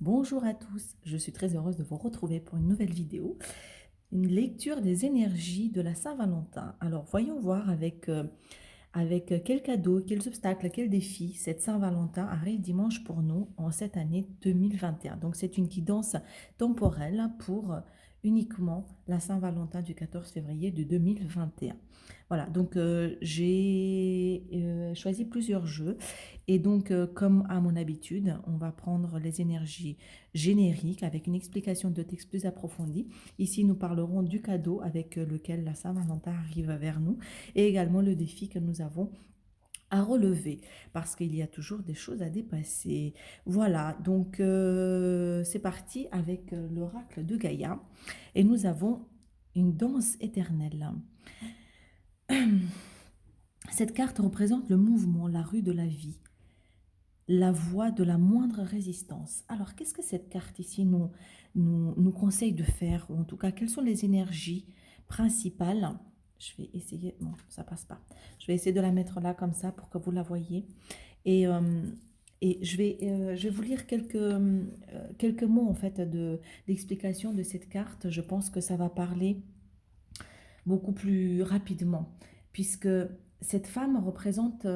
Bonjour à tous, je suis très heureuse de vous retrouver pour une nouvelle vidéo, une lecture des énergies de la Saint-Valentin. Alors voyons voir avec quels cadeaux, quels obstacles, quels défis cette Saint-Valentin arrive dimanche pour nous en cette année 2021. Donc c'est une guidance temporelle pour uniquement la Saint-Valentin du 14 février de 2021. Voilà, donc j'ai choisi plusieurs jeux et donc comme à mon habitude, on va prendre les énergies génériques avec une explication de texte plus approfondie. Ici, nous parlerons du cadeau avec lequel la Saint-Valentin arrive vers nous et également le défi que nous avons à relever parce qu'il y a toujours des choses à dépasser. Voilà, donc c'est parti avec l'oracle de Gaïa et nous avons une danse éternelle. Cette carte représente le mouvement, la rue de la vie, la voie de la moindre résistance. Alors, qu'est-ce que cette carte ici nous conseille de faire, ou en tout cas, quelles sont les énergies principales? Je vais essayer, non, ça passe pas. Je vais essayer de la mettre là comme ça pour que vous la voyez. Et, euh, et je vais vous lire quelques mots en fait d'explication de cette carte. Je pense que ça va parler beaucoup plus rapidement, puisque cette femme représentée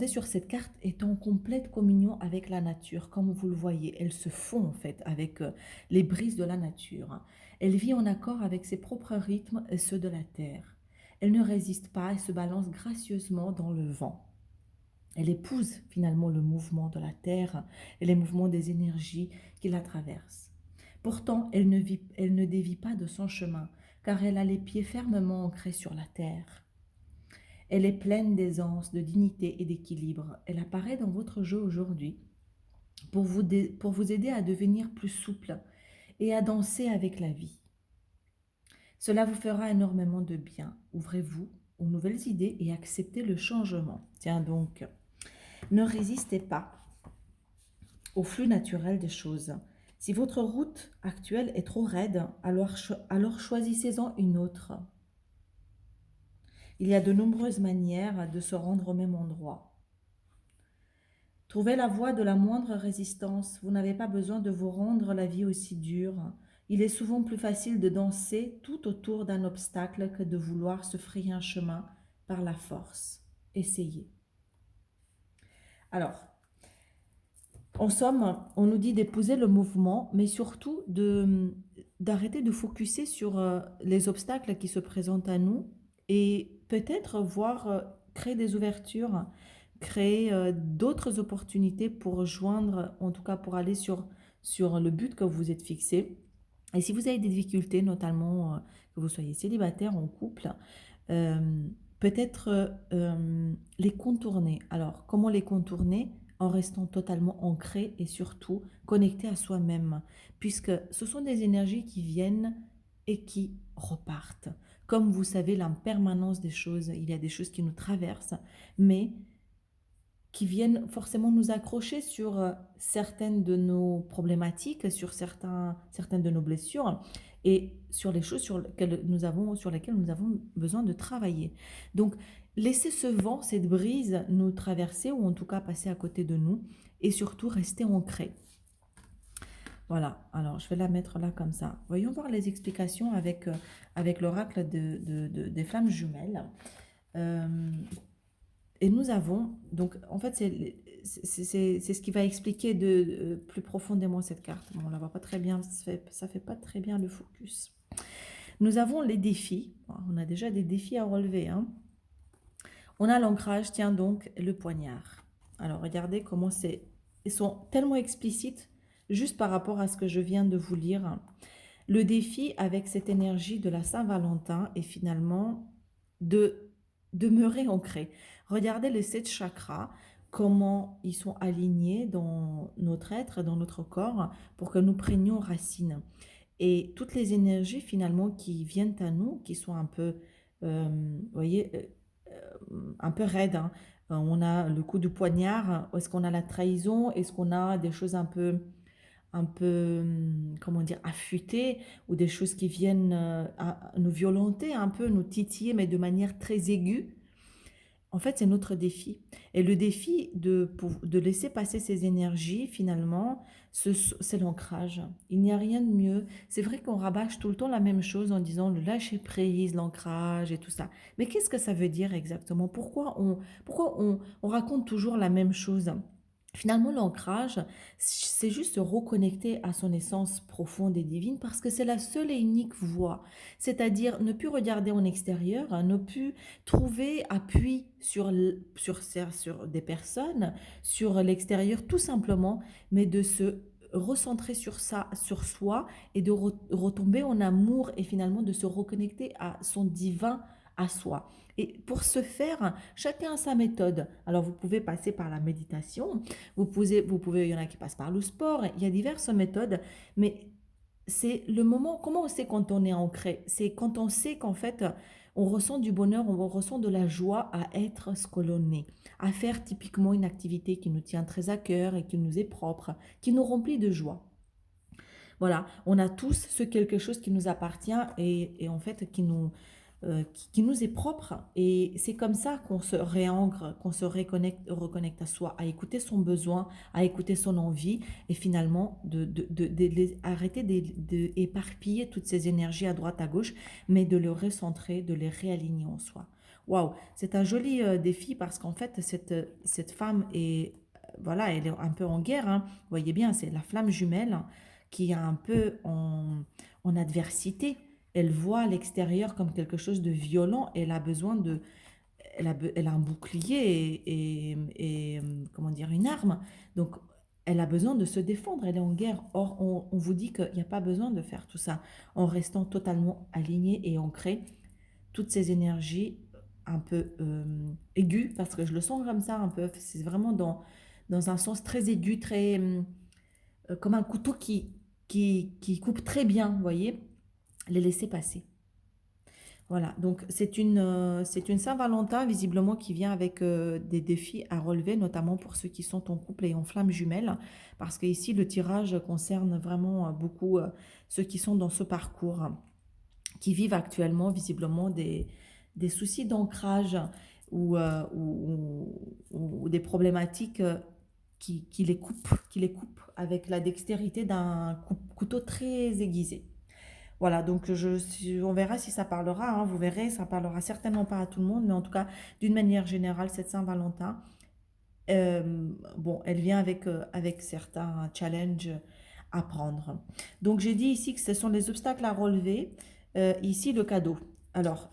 sur cette carte est en complète communion avec la nature, comme vous le voyez. Elle se fond en fait avec les brises de la nature. Elle vit en accord avec ses propres rythmes et ceux de la terre. Elle ne résiste pas et se balance gracieusement dans le vent. Elle épouse finalement le mouvement de la terre et les mouvements des énergies qui la traversent. Pourtant, elle ne dévie pas de son chemin, car elle a les pieds fermement ancrés sur la terre. Elle est pleine d'aisance, de dignité et d'équilibre. Elle apparaît dans votre jeu aujourd'hui pour vous aider à devenir plus souple et à danser avec la vie. Cela vous fera énormément de bien. Ouvrez-vous aux nouvelles idées et acceptez le changement. Tiens donc, ne résistez pas au flux naturel des choses. Si votre route actuelle est trop raide, alors choisissez-en une autre. Il y a de nombreuses manières de se rendre au même endroit. Trouvez la voie de la moindre résistance. Vous n'avez pas besoin de vous rendre la vie aussi dure. Il est souvent plus facile de danser tout autour d'un obstacle que de vouloir se frayer un chemin par la force. Essayez. Alors, en somme, on nous dit d'épouser le mouvement, mais surtout d'arrêter de focuser sur les obstacles qui se présentent à nous et peut-être voir créer des ouvertures, créer d'autres opportunités pour rejoindre, en tout cas pour aller sur le but que vous êtes fixé. Et si vous avez des difficultés, notamment que vous soyez célibataire ou en couple, euh, peut-être les contourner. Alors, comment les contourner? En restant totalement ancré et surtout connecté à soi-même, puisque ce sont des énergies qui viennent et qui repartent. Comme vous savez, l'impermanence des choses, il y a des choses qui nous traversent, mais qui viennent forcément nous accrocher sur certaines de nos problématiques, certaines de nos blessures et sur les choses sur lesquelles nous avons besoin de travailler. Donc, laisser ce vent, cette brise nous traverser ou en tout cas passer à côté de nous et surtout rester ancré. Voilà, alors je vais la mettre là comme ça. Voyons voir les explications avec l'oracle des flammes jumelles. Euh, et nous avons, donc en fait, c'est ce qui va expliquer plus profondément cette carte. Bon, on ne la voit pas très bien, ça fait pas très bien le focus. Nous avons les défis. On a déjà des défis à relever, hein. On a l'ancrage, tiens donc, le poignard. Alors regardez comment ils sont tellement explicites juste par rapport à ce que je viens de vous lire. Le défi avec cette énergie de la Saint-Valentin est finalement de demeurer ancré. Regardez les 7 chakras, comment ils sont alignés dans notre être, dans notre corps, pour que nous prenions racine. Et toutes les énergies finalement qui viennent à nous, qui sont un peu, vous voyez, un peu raides, hein. On a le coup du poignard, est-ce qu'on a la trahison, est-ce qu'on a des choses un peu, comment dire, affûtées ou des choses qui viennent à nous violenter un peu, nous titiller, mais de manière très aiguë. En fait, c'est notre défi. Et le défi de laisser passer ces énergies, finalement, c'est l'ancrage. Il n'y a rien de mieux. C'est vrai qu'on rabâche tout le temps la même chose en disant le lâcher prise, l'ancrage et tout ça. Mais qu'est-ce que ça veut dire exactement? Pourquoi on raconte toujours la même chose? Finalement, l'ancrage, c'est juste se reconnecter à son essence profonde et divine parce que c'est la seule et unique voie. C'est-à-dire ne plus regarder en extérieur, hein, ne plus trouver appui sur des personnes, sur l'extérieur tout simplement, mais de se recentrer sur ça, sur soi et de retomber en amour et finalement de se reconnecter à son divin à soi. Et pour ce faire, chacun a sa méthode. Alors vous pouvez passer par la méditation, il y en a qui passent par le sport, il y a diverses méthodes, mais c'est le moment, comment on sait quand on est ancré? C'est quand on sait qu'en fait, on ressent du bonheur, on ressent de la joie à être ce que l'on est, à faire typiquement une activité qui nous tient très à cœur et qui nous est propre, qui nous remplit de joie. Voilà, on a tous ce quelque chose qui nous appartient et en fait qui nous est propre. Et c'est comme ça qu'on se réancre, qu'on se reconnecte à soi, à écouter son besoin, à écouter son envie et finalement arrêter d'éparpiller toutes ces énergies à droite, à gauche, mais de les recentrer, de les réaligner en soi. Waouh, c'est un joli défi parce qu'en fait, cette femme est, voilà, elle est un peu en guerre, hein. Vous voyez bien, c'est la flamme jumelle qui est un peu en adversité. Elle voit l'extérieur comme quelque chose de violent. Elle a besoin de, elle a un bouclier comment dire, une arme. Donc, elle a besoin de se défendre. Elle est en guerre. Or, on vous dit qu'il n'y a pas besoin de faire tout ça en restant totalement aligné et ancré. Toutes ces énergies un peu aiguës, parce que je le sens comme ça un peu. C'est vraiment dans un sens très aigu, très comme un couteau qui coupe très bien, vous voyez, les laisser passer. Voilà, donc c'est une Saint-Valentin visiblement qui vient avec des défis à relever, notamment pour ceux qui sont en couple et en flamme jumelle, parce que ici le tirage concerne vraiment beaucoup ceux qui sont dans ce parcours, qui vivent actuellement visiblement des soucis d'ancrage ou des problématiques qui les coupent avec la dextérité d'un couteau très aiguisé. Voilà, donc on verra si ça parlera, hein, vous verrez, ça parlera certainement pas à tout le monde, mais en tout cas, d'une manière générale, cette Saint-Valentin, bon, elle vient avec certains challenges à prendre. Donc j'ai dit ici que ce sont les obstacles à relever, ici le cadeau. Alors,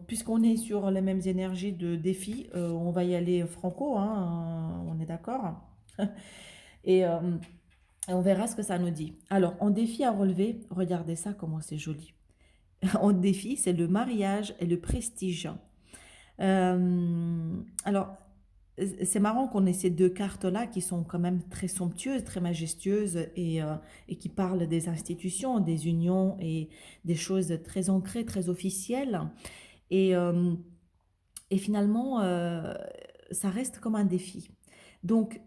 puisqu'on est sur les mêmes énergies de défi, on va y aller franco, hein, on est d'accord? Et on verra ce que ça nous dit. Alors, en défi à relever, regardez ça, comment c'est joli. En défi, c'est le mariage et le prestige. Alors, c'est marrant qu'on ait ces deux cartes-là qui sont quand même très somptueuses, très majestueuses et qui parlent des institutions, des unions et des choses très ancrées, très officielles. Et, euh, et finalement, ça reste comme un défi. Donc,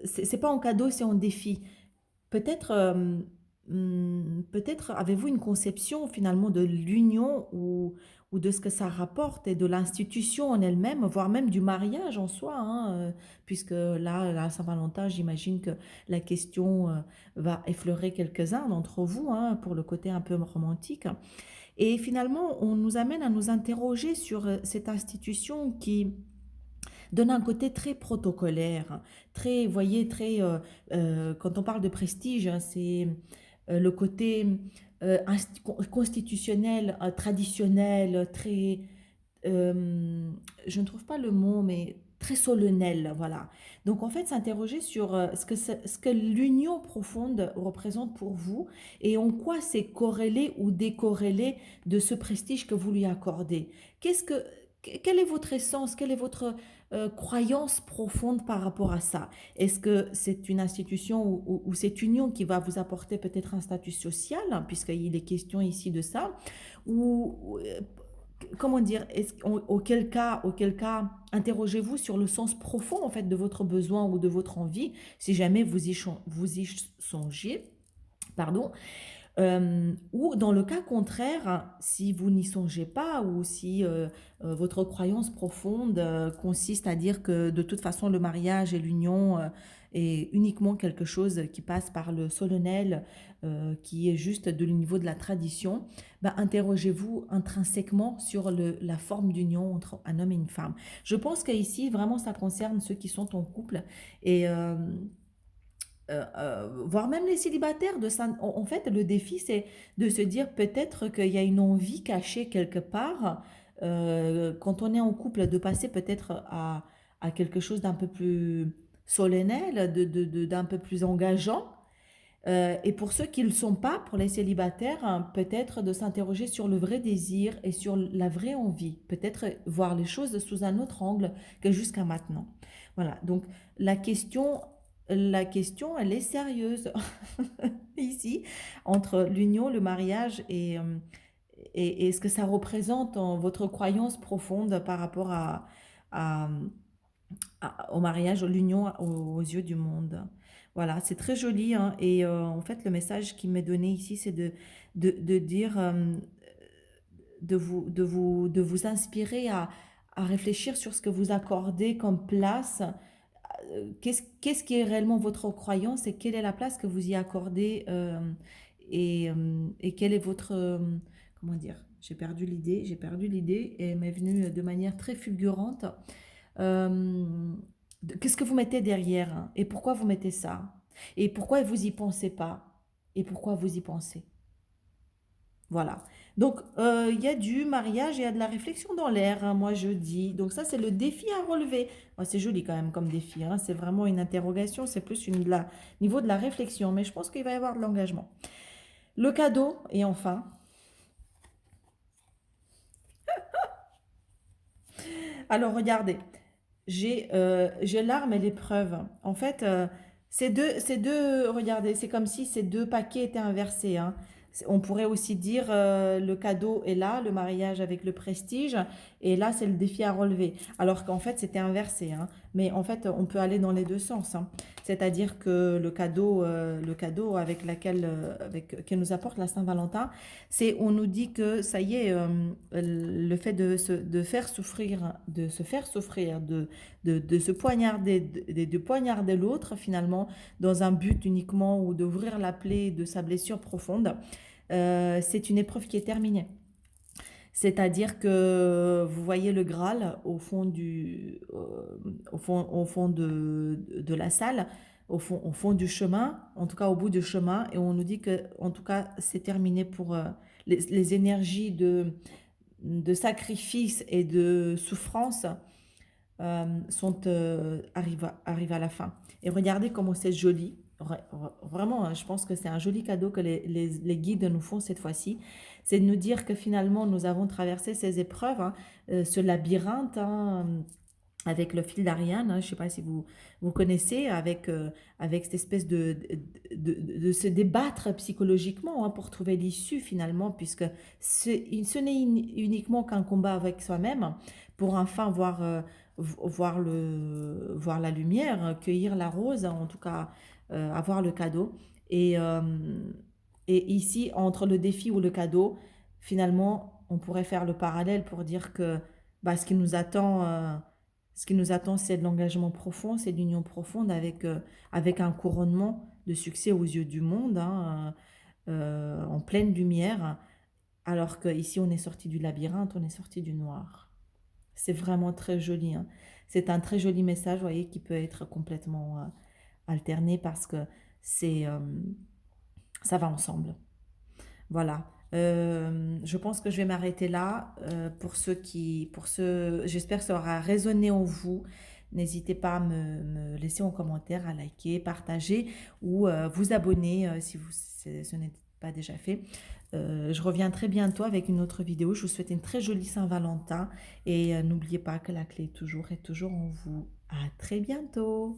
c'est pas en cadeau, c'est en défi. Peut-être peut-être avez-vous une conception finalement de l'union ou de ce que ça rapporte et de l'institution en elle-même, voire même du mariage en soi, hein, puisque là, la Saint-Valentin, j'imagine que la question va effleurer quelques-uns d'entre vous, hein, pour le côté un peu romantique. Et finalement, on nous amène à nous interroger sur cette institution qui donne un côté très protocolaire, très, vous voyez, très, quand on parle de prestige, hein, c'est le côté constitutionnel, traditionnel, très, je ne trouve pas le mot, mais très solennel, voilà. Donc en fait, s'interroger sur ce que l'union profonde représente pour vous et en quoi c'est corrélé ou décorrélé de ce prestige que vous lui accordez. Qu'est-ce que, quelle est votre essence, quelle est votre croyance profonde par rapport à ça? Est-ce que c'est une institution ou cette union qui va vous apporter peut-être un statut social, hein, puisqu'il est question ici de ça, ou comment dire, auquel cas, interrogez-vous sur le sens profond en fait de votre besoin ou de votre envie, si jamais vous y songez, pardon. Ou dans le cas contraire, si vous n'y songez pas ou si votre croyance profonde consiste à dire que de toute façon le mariage et l'union est uniquement quelque chose qui passe par le solennel, qui est juste de niveau de la tradition, bah, interrogez-vous intrinsèquement sur la forme d'union entre un homme et une femme. Je pense qu'ici, vraiment, ça concerne ceux qui sont en couple et voire même les célibataires. En fait, le défi, c'est de se dire peut-être qu'il y a une envie cachée quelque part, quand on est en couple, de passer peut-être à quelque chose d'un peu plus solennel, d'un peu plus engageant. Et pour ceux qui ne le sont pas, pour les célibataires, hein, peut-être de s'interroger sur le vrai désir et sur la vraie envie. Peut-être voir les choses sous un autre angle que jusqu'à maintenant. Voilà, donc la question, la question, elle est sérieuse ici, entre l'union, le mariage et ce que ça représente en votre croyance profonde par rapport à, au mariage, à l'union aux yeux du monde. Voilà, c'est très joli, hein, et en fait, le message qui m'est donné ici, c'est de dire, de vous inspirer à réfléchir sur ce que vous accordez comme place. Qu'est-ce qui est réellement votre croyance et quelle est la place que vous y accordez, et quelle est votre... comment dire? J'ai perdu l'idée et elle m'est venue de manière très fulgurante. Euh, Qu'est-ce que vous mettez derrière, hein, et pourquoi vous mettez ça? Et pourquoi vous y pensez pas? Et pourquoi vous y pensez? Voilà. Donc, il y a du mariage, il y a de la réflexion dans l'air, hein, moi je dis. Donc ça, c'est le défi à relever. Oh, c'est joli quand même comme défi, hein. C'est vraiment une interrogation, c'est plus niveau de la réflexion, mais je pense qu'il va y avoir de l'engagement. Le cadeau, et enfin, alors regardez, j'ai l'arme et l'épreuve. En fait, regardez, c'est comme si ces deux paquets étaient inversés, hein. On pourrait aussi dire le cadeau est là, le mariage avec le prestige, et là c'est le défi à relever. Alors qu'en fait c'était inversé, hein. Mais en fait on peut aller dans les deux sens, hein. C'est-à-dire que le cadeau que nous apporte la Saint-Valentin, c'est on nous dit que ça y est, le fait de faire souffrir, de se faire souffrir, de se poignarder, de poignarder l'autre finalement dans un but uniquement ou d'ouvrir la plaie de sa blessure profonde, c'est une épreuve qui est terminée. C'est-à-dire que vous voyez le Graal au fond de la salle, au fond du chemin, en tout cas au bout du chemin, et on nous dit que, en tout cas, c'est terminé pour les énergies de sacrifice et de souffrance arrivent à la fin. Et regardez comment c'est joli. Vraiment, hein, je pense que c'est un joli cadeau que les guides nous font cette fois-ci. C'est de nous dire que finalement, nous avons traversé ces épreuves, hein, ce labyrinthe, hein, avec le fil d'Ariane, hein, je ne sais pas si vous connaissez, avec cette espèce de se débattre psychologiquement, hein, pour trouver l'issue finalement, puisque ce n'est uniquement qu'un combat avec soi-même pour enfin voir la lumière, cueillir la rose, en tout cas avoir le cadeau. Et, euh, et ici, entre le défi ou le cadeau, finalement, on pourrait faire le parallèle pour dire que bah, ce qui nous attend, c'est de l'engagement profond, c'est de l'union profonde avec un couronnement de succès aux yeux du monde, hein, en pleine lumière, alors qu'ici, on est sorti du labyrinthe, on est sorti du noir. C'est vraiment très joli, hein. C'est un très joli message, vous voyez, qui peut être complètement alterné parce que c'est, euh, ça va ensemble. Voilà. Je pense que je vais m'arrêter là. J'espère que ça aura résonné en vous. N'hésitez pas à me laisser en commentaire, à liker, partager ou vous abonner si ce n'est pas déjà fait. Je reviens très bientôt avec une autre vidéo. Je vous souhaite une très jolie Saint-Valentin et n'oubliez pas que la clé est toujours en vous. À très bientôt.